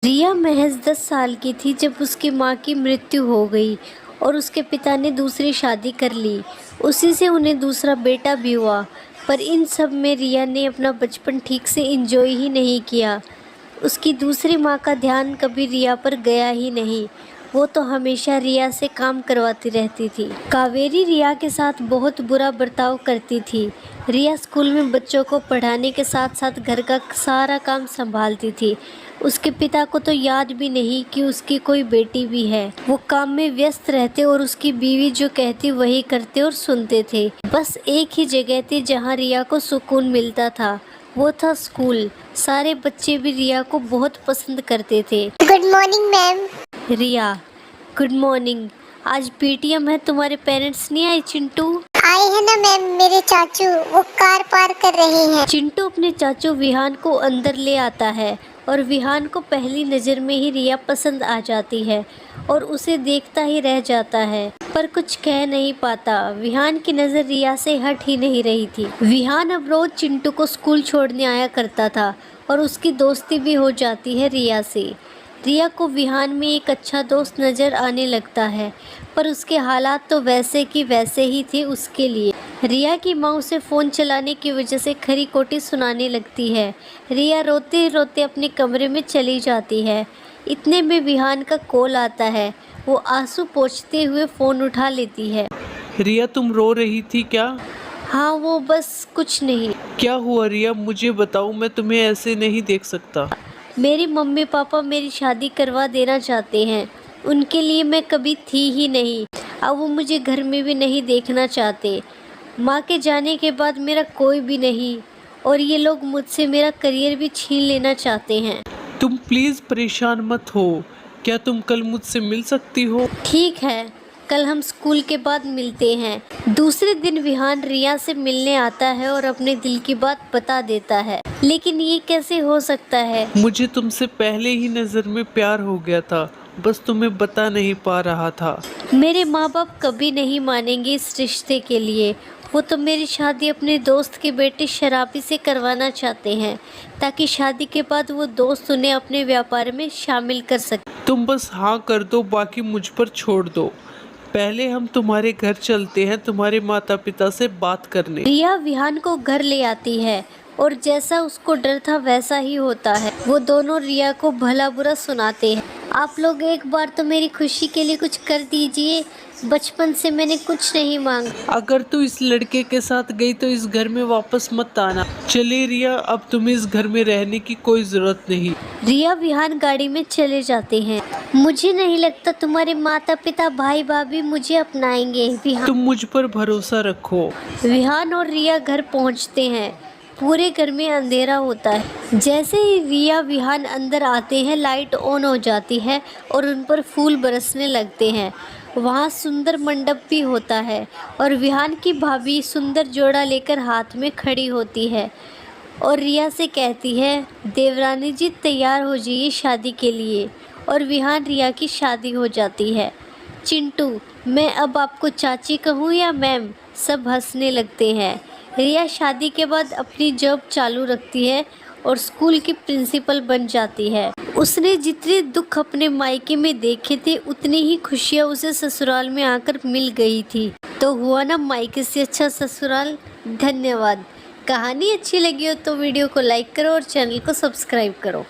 रिया महज 10 साल की थी जब उसकी मां की मृत्यु हो गई और उसके पिता ने दूसरी शादी कर ली। उसी से उन्हें दूसरा बेटा भी हुआ। पर इन सब में रिया ने अपना बचपन ठीक से एंजॉय ही नहीं किया। उसकी दूसरी मां का ध्यान कभी रिया पर गया ही नहीं। वो तो हमेशा रिया से काम करवाती रहती थी। कावेरी रिया के साथ बहुत बुरा बर्ताव करती थी। रिया स्कूल में बच्चों को पढ़ाने के साथ साथ घर का सारा काम संभालती थी। उसके पिता को तो याद भी नहीं कि उसकी कोई बेटी भी है। वो काम में व्यस्त रहते और उसकी बीवी जो कहती वही करते और सुनते थे। बस एक ही जगह थी जहाँ रिया को सुकून मिलता था, वो था स्कूल। सारे बच्चे भी रिया को बहुत पसंद करते थे। Good morning ma'am. Riya, good morning. आज पीटीएम है, तुम्हारे पेरेंट्स नहीं आए? चिंटू आए हैं ना मैम, मेरे चाचू वो कार पार कर रहे हैं। चिंटू अपने चाचू विहान को अंदर ले आता है और विहान को पहली नज़र में ही रिया पसंद आ जाती है और उसे देखता ही रह जाता है, पर कुछ कह नहीं पाता। विहान की नज़र रिया से हट ही नहीं रही थी। विहान अब रोज चिंटू को स्कूल छोड़ने आया करता था और उसकी दोस्ती भी हो जाती है रिया से। रिया को विहान में एक अच्छा दोस्त नज़र आने लगता है, पर उसके हालात तो वैसे की वैसे ही थे उसके लिए। रिया की माँ उसे फ़ोन चलाने की वजह से खरी खोटी सुनाने लगती है। रिया रोते रोते अपने कमरे में चली जाती है। इतने में विहान का कॉल आता है। वो आंसू पोंछते हुए फ़ोन उठा लेती है। रिया, तुम रो रही थी क्या? हाँ, वो बस कुछ नहीं। क्या हुआ रिया, मुझे बताओ, मैं तुम्हें ऐसे नहीं देख सकता। मेरी मम्मी पापा मेरी शादी करवा देना चाहते हैं। उनके लिए मैं कभी थी ही नहीं। अब वो मुझे घर में भी नहीं देखना चाहते। माँ के जाने के बाद मेरा कोई भी नहीं और ये लोग मुझसे मेरा करियर भी छीन लेना चाहते हैं। तुम प्लीज़ परेशान मत हो। क्या तुम कल मुझसे मिल सकती हो? ठीक है, कल हम स्कूल के बाद मिलते हैं। दूसरे दिन विहान रिया से मिलने आता है और अपने दिल की बात बता देता है। लेकिन ये कैसे हो सकता है? मुझे तुमसे पहले ही नज़र में प्यार हो गया था, बस तुम्हें बता नहीं पा रहा था। मेरे माँ बाप कभी नहीं मानेंगे इस रिश्ते के लिए। वो तो मेरी शादी अपने दोस्त के बेटे शराबी से करवाना चाहते हैं, ताकि शादी के बाद वो दोस्त उन्हें अपने व्यापार में शामिल कर सके। तुम बस हाँ कर दो, बाकी मुझ पर छोड़ दो। पहले हम तुम्हारे घर चलते हैं तुम्हारे माता पिता से बात करने। रिया विहान को घर ले आती है और जैसा उसको डर था वैसा ही होता है। वो दोनों रिया को भला बुरा सुनाते हैं। आप लोग एक बार तो मेरी खुशी के लिए कुछ कर दीजिए। बचपन से मैंने कुछ नहीं मांगा। अगर तू इस लड़के के साथ गई तो इस घर में वापस मत आना। चले रिया, अब तुम्हें इस घर में रहने की कोई जरूरत नहीं। रिया विहान गाड़ी में चले जाते हैं। मुझे नहीं लगता तुम्हारे माता पिता भाई भाभी मुझे अपनाएंगे। तुम मुझ पर भरोसा रखो। विहान और रिया घर पहुंचते हैं। पूरे घर में अंधेरा होता है। जैसे ही रिया विहान अंदर आते हैं, लाइट ऑन हो जाती है और उन पर फूल बरसने लगते हैं। वहाँ सुंदर मंडप भी होता है और विहान की भाभी सुंदर जोड़ा लेकर हाथ में खड़ी होती है और रिया से कहती है, देवरानी जी तैयार हो जाइए शादी के लिए। और विहान रिया की शादी हो जाती है। चिंटू, मैं अब आपको चाची कहूँ या मैम? सब हंसने लगते हैं। रिया शादी के बाद अपनी जॉब चालू रखती है और स्कूल की प्रिंसिपल बन जाती है। उसने जितने दुख अपने मायके में देखे थे, उतनी ही खुशियाँ उसे ससुराल में आकर मिल गई थी। तो हुआ ना मायके से अच्छा ससुराल। धन्यवाद। कहानी अच्छी लगी हो तो वीडियो को लाइक करो और चैनल को सब्सक्राइब करो।